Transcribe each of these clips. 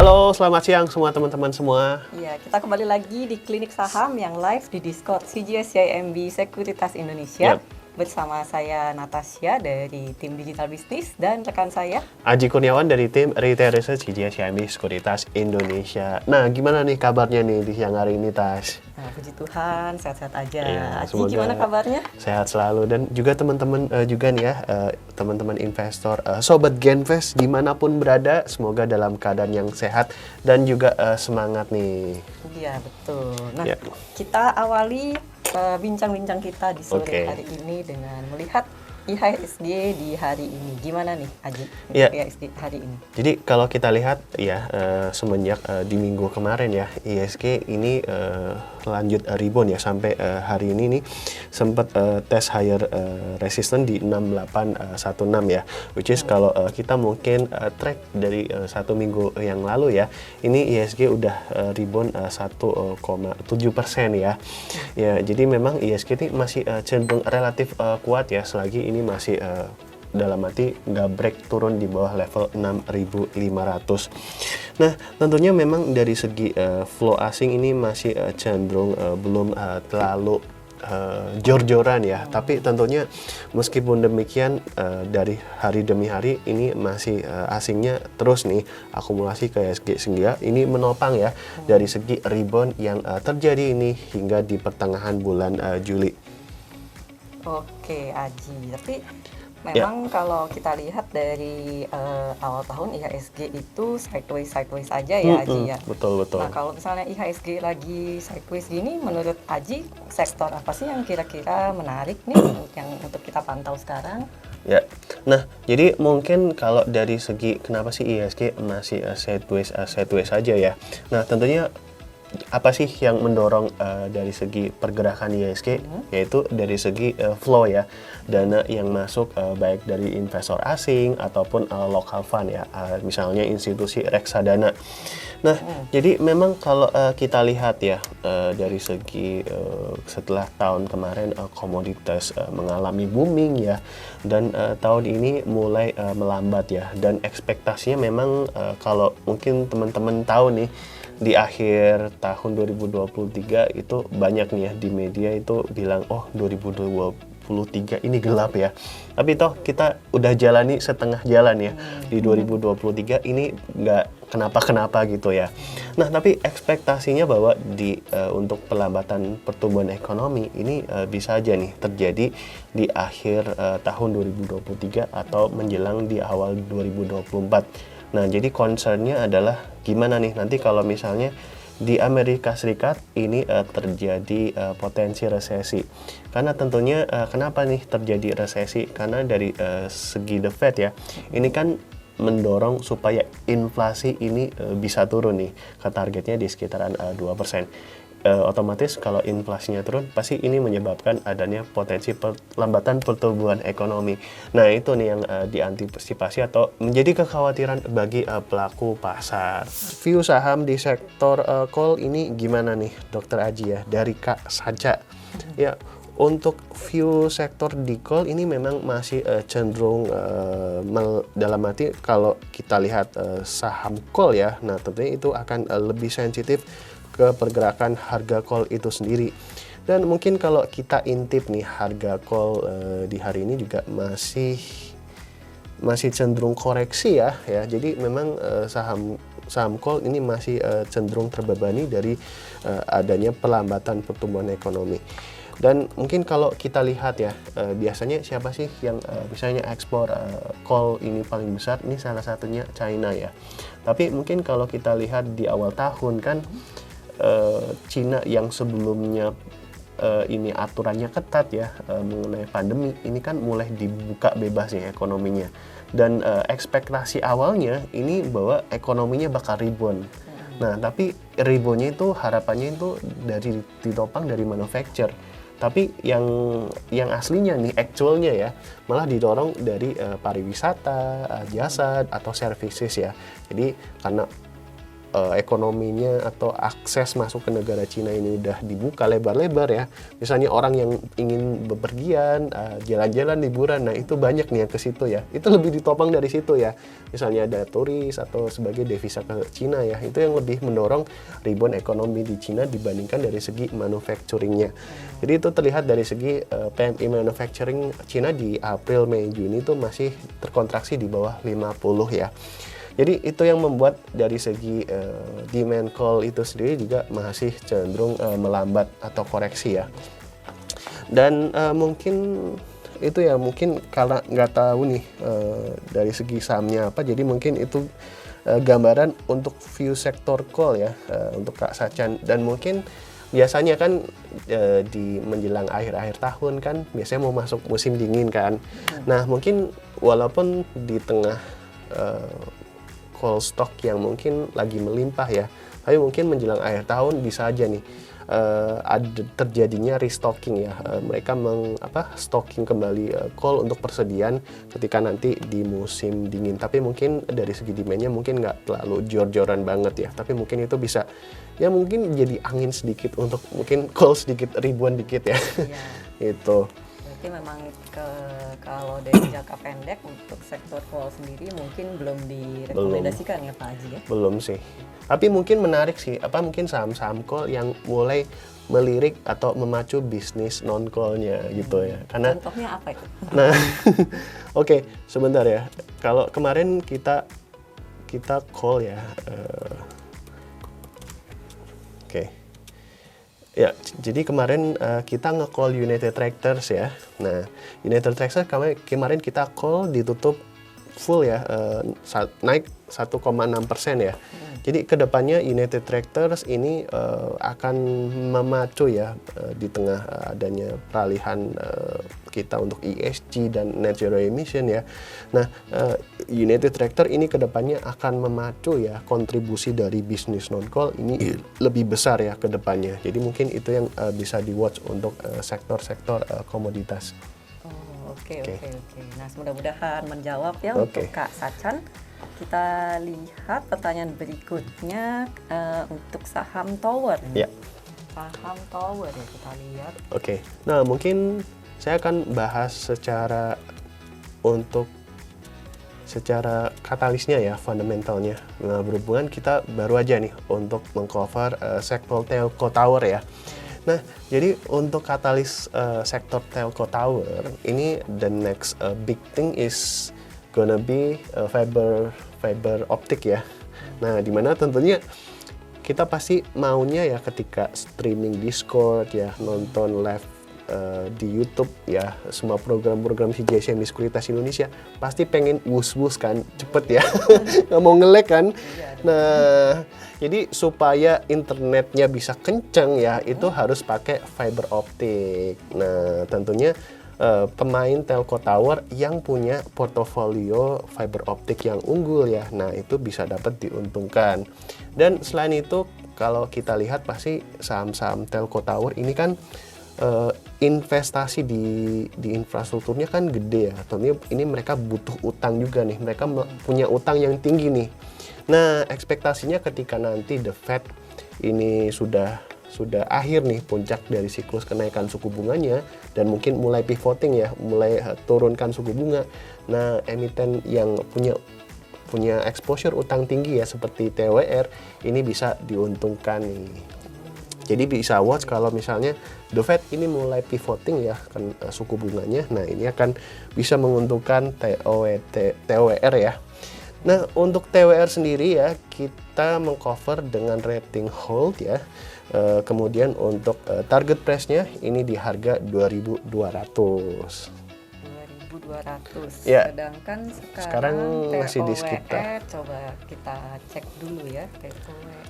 Halo, selamat siang semua teman-teman semua. Iya, kita kembali lagi di Klinik Saham yang live di Discord CGS-CIMB Sekuritas Indonesia. Yap. Bersama saya Natasha dari tim Digital Business dan rekan saya. Aji Kurniawan dari tim Retail Research CGS-CIMB Sekuritas Indonesia. Nah, gimana nih kabarnya nih di siang hari ini, Tas? Nah, puji Tuhan, sehat-sehat aja. Iya, Aji, semoga gimana kabarnya? Sehat selalu dan juga teman-teman juga nih ya, teman-teman investor, sobat Genvest dimanapun berada, semoga dalam keadaan yang sehat dan juga semangat nih. Iya, betul. Nah, Ya. kita awali bincang-bincang kita di sore Oke. hari ini dengan melihat IHSG di hari ini. Gimana nih, Aji? Untuk Iya. IHSG hari ini. Jadi kalau kita lihat ya, semenjak di minggu kemarin ya, IHSG ini lanjut rebound ya sampai hari ini nih sempat tes higher resistance di 6816 ya, which is kalau kita mungkin track dari 1 minggu yang lalu ya, ini IHSG udah rebound 1,7% ya. Ya, jadi memang IHSG ini masih cenderung relatif kuat ya, selagi ini masih dalam arti nggak break turun di bawah level 6.500. Nah, tentunya memang dari segi flow asing ini masih cenderung belum terlalu jor-joran ya. Tapi tentunya meskipun demikian dari hari demi hari ini masih asingnya terus nih akumulasi ke IHSG, sehingga ini menopang ya dari segi rebound yang terjadi ini hingga di pertengahan bulan Juli. Oke, Aji. Tapi memang kalau kita lihat dari awal tahun IHSG itu sideways aja ya, Aji ya. Betul. Nah, kalau misalnya IHSG lagi sideways gini, menurut Aji sektor apa sih yang kira-kira menarik nih yang untuk kita pantau sekarang? Ya, nah jadi mungkin kalau dari segi kenapa sih IHSG masih sideways aja ya. Nah, tentunya apa sih yang mendorong dari segi pergerakan IHSG, yaitu dari segi flow ya, dana yang masuk baik dari investor asing ataupun local fund ya, misalnya institusi reksadana. Nah, jadi memang kalau kita lihat ya dari segi setelah tahun kemarin komoditas mengalami booming ya, dan tahun ini mulai melambat ya, dan ekspektasinya memang kalau mungkin teman-teman tahu nih, di akhir tahun 2023 itu banyak nih ya di media itu bilang, oh 2023 ini gelap ya. Tapi toh kita udah jalani setengah jalan ya. Di 2023 ini nggak kenapa-kenapa gitu ya. Nah, tapi ekspektasinya bahwa untuk pelambatan pertumbuhan ekonomi ini bisa aja nih terjadi di akhir tahun 2023 atau menjelang di awal 2024. Nah, jadi concernnya adalah gimana nih nanti kalau misalnya di Amerika Serikat ini terjadi potensi resesi. Karena tentunya kenapa nih terjadi resesi? Karena dari segi The Fed ya, ini kan mendorong supaya inflasi ini bisa turun nih ke targetnya di sekitaran 2%. Otomatis kalau inflasinya turun, pasti ini menyebabkan adanya potensi perlambatan pertumbuhan ekonomi. Nah, itu nih yang diantisipasi atau menjadi kekhawatiran bagi pelaku pasar. View saham di sektor coal ini gimana nih, Dokter Aji ya, dari Kak Saja? Ya, untuk view sektor di coal ini memang masih cenderung dalam arti kalau kita lihat saham coal ya, nah tentunya itu akan lebih sensitif ke pergerakan harga coal itu sendiri. Dan mungkin kalau kita intip nih harga coal di hari ini juga masih cenderung koreksi ya. Jadi memang saham coal ini masih cenderung terbebani dari adanya pelambatan pertumbuhan ekonomi. Dan mungkin kalau kita lihat ya, biasanya siapa sih yang misalnya ekspor coal ini paling besar? Ini salah satunya China ya. Tapi mungkin kalau kita lihat di awal tahun kan, Cina yang sebelumnya ini aturannya ketat ya mengenai pandemi, ini kan mulai dibuka bebas ya ekonominya, dan ekspektasi awalnya ini bahwa ekonominya bakal rebound. Nah, tapi reboundnya itu harapannya itu ditopang dari manufacture, tapi yang aslinya nih actualnya ya malah didorong dari pariwisata, jasa atau services ya. Jadi karena ekonominya atau akses masuk ke negara Cina ini udah dibuka lebar-lebar ya. Misalnya orang yang ingin bepergian, jalan-jalan, liburan, nah itu banyak nih yang ke situ ya. Itu lebih ditopang dari situ ya. Misalnya ada turis atau sebagai devisa ke Cina ya. Itu yang lebih mendorong rebound ekonomi di Cina dibandingkan dari segi manufacturingnya. Jadi itu terlihat dari segi PMI manufacturing Cina di April, Mei, Juni itu masih terkontraksi di bawah 50 ya. Jadi itu yang membuat dari segi demand call itu sendiri juga masih cenderung melambat atau koreksi ya. Dan mungkin itu ya, mungkin kalau nggak tahu nih dari segi sahamnya apa, jadi mungkin itu gambaran untuk view sektor call ya untuk Kak Sacan. Dan mungkin biasanya kan di menjelang akhir-akhir tahun kan biasanya mau masuk musim dingin kan. Nah mungkin walaupun di tengah call stock yang mungkin lagi melimpah ya, tapi mungkin menjelang akhir tahun bisa aja nih ada terjadinya restocking ya, mereka stocking kembali call untuk persediaan ketika nanti di musim dingin. Tapi mungkin dari segi demandnya mungkin nggak terlalu jor-joran banget ya, tapi mungkin itu bisa ya mungkin jadi angin sedikit untuk mungkin call sedikit ribuan dikit ya. Itu berarti memang kalau dari jangka pendek untuk sektor call sendiri mungkin belum direkomendasikan ya Pak Haji ya? Belum sih. Tapi mungkin menarik sih, mungkin saham-saham call yang mulai melirik atau memacu bisnis non callnya gitu ya. Karena contohnya apa itu? Nah, oke, sebentar ya. Kalau kemarin kita call ya. Oke. Ya, jadi kemarin kita nge-call United Tractors ya. Nah, United Tractors kemarin kita call ditutup full ya, naik 1,6% ya. Jadi kedepannya United Tractors ini akan memacu ya di tengah adanya peralihan kita untuk ESG dan net zero emission ya. Nah, United Tractor ini kedepannya akan memacu ya kontribusi dari bisnis non call ini lebih besar ya kedepannya. Jadi mungkin itu yang bisa di watch untuk sektor-sektor komoditas. Oke. Nah, mudah-mudahan menjawab ya untuk Kak Sacan. Kita lihat pertanyaan berikutnya untuk saham tower. Ya. Saham tower ya kita lihat. Oke. Nah, mungkin saya akan bahas secara katalisnya ya, fundamentalnya. Nah, berhubungan kita baru aja nih untuk mengcover sektor telco tower ya. Nah, jadi untuk katalis sektor telco tower ini the next big thing is gonna be fiber optic ya. Nah, dimana tentunya kita pasti maunya ya ketika streaming Discord ya, nonton live di YouTube ya, semua program-program CGSM di Sekuritas Indonesia pasti pengen wus-wus kan, cepet ya, nggak mau nge-lag kan. Nah, jadi supaya internetnya bisa kenceng ya, itu harus pakai fiber optik. Nah, tentunya pemain telco tower yang punya portofolio fiber optik yang unggul ya, nah itu bisa dapat diuntungkan. Dan selain itu kalau kita lihat pasti saham-saham telco tower ini kan investasi di infrastrukturnya kan gede ya. Tentunya ini mereka butuh utang juga nih, mereka punya utang yang tinggi nih. Nah, ekspektasinya ketika nanti the Fed ini sudah akhir nih puncak dari siklus kenaikan suku bunganya dan mungkin mulai pivoting ya, mulai turunkan suku bunga. Nah, emiten yang punya exposure utang tinggi ya seperti TWR ini bisa diuntungkan nih. Jadi bisa watch kalau misalnya the Fed ini mulai pivoting ya kan suku bunganya. Nah, ini akan bisa menguntungkan TWR ya. Nah, untuk TWR sendiri ya kita mengcover dengan rating hold ya. Kemudian untuk target price-nya ini di harga 2.200. 2.200. Ya. Sedangkan sekarang masih di sekitar. Coba kita cek dulu ya TOWR.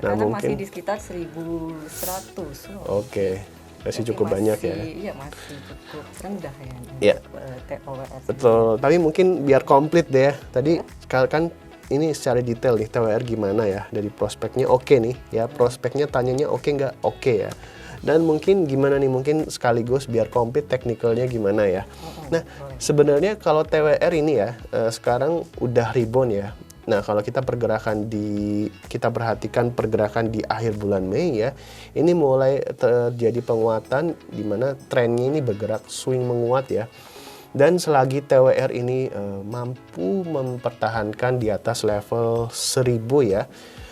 Nah, karena mungkin masih di sekitar 1.100. Oke. Masih cukup masih, banyak ya. Iya, masih cukup rendah ya. Iya. TOWR. Betul. Tapi mungkin biar komplit deh ya. Tadi kan ini secara detail nih TWR gimana ya, dari prospeknya oke nih ya, prospeknya tanyanya oke nggak, oke ya. Dan mungkin gimana nih, mungkin sekaligus biar komplit teknikalnya gimana ya. Nah, sebenarnya kalau TWR ini ya sekarang udah rebound ya. Nah, kalau kita perhatikan pergerakan di akhir bulan Mei ya, ini mulai terjadi penguatan di mana trennya ini bergerak swing menguat ya. Dan selagi TWR ini mampu mempertahankan di atas level 1000 ya.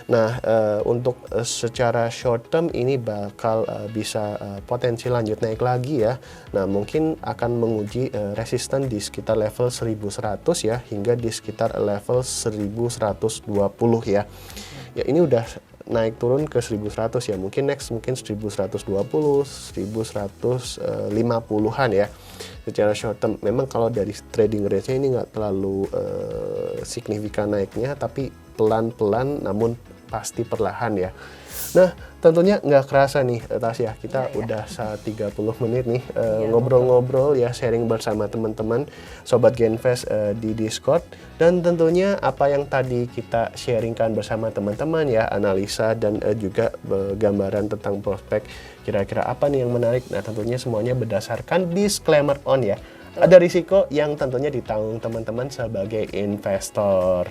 Nah, untuk secara short term ini bakal bisa potensi lanjut naik lagi ya. Nah, mungkin akan menguji resisten di sekitar level 1100 ya, hingga di sekitar level 1120 ya. Ya, ini udah naik turun ke 1100 ya. Mungkin next 1120, 1150-an ya. Secara short term, memang kalau dari trading range-nya ini nggak terlalu signifikan naiknya, tapi pelan-pelan namun pasti perlahan ya. Nah, tentunya nggak kerasa nih Tasya, kita udah 30 menit nih ngobrol-ngobrol ya, sharing bersama teman-teman Sobat Genvest di Discord. Dan tentunya apa yang tadi kita sharingkan bersama teman-teman ya, analisa dan juga gambaran tentang prospek, kira-kira apa nih yang menarik. Nah, tentunya semuanya berdasarkan disclaimer on ya. Ada risiko yang tentunya ditanggung teman-teman sebagai investor.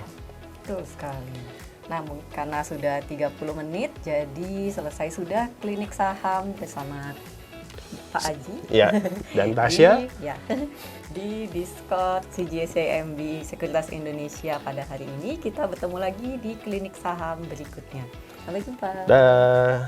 Betul sekali. Namun karena sudah 30 menit, jadi selesai sudah klinik saham bersama Pak Aji ya, dan Tasya di Discord CGSCMB Sekuritas Indonesia. Pada hari ini kita bertemu lagi di klinik saham berikutnya. Sampai jumpa. Dah.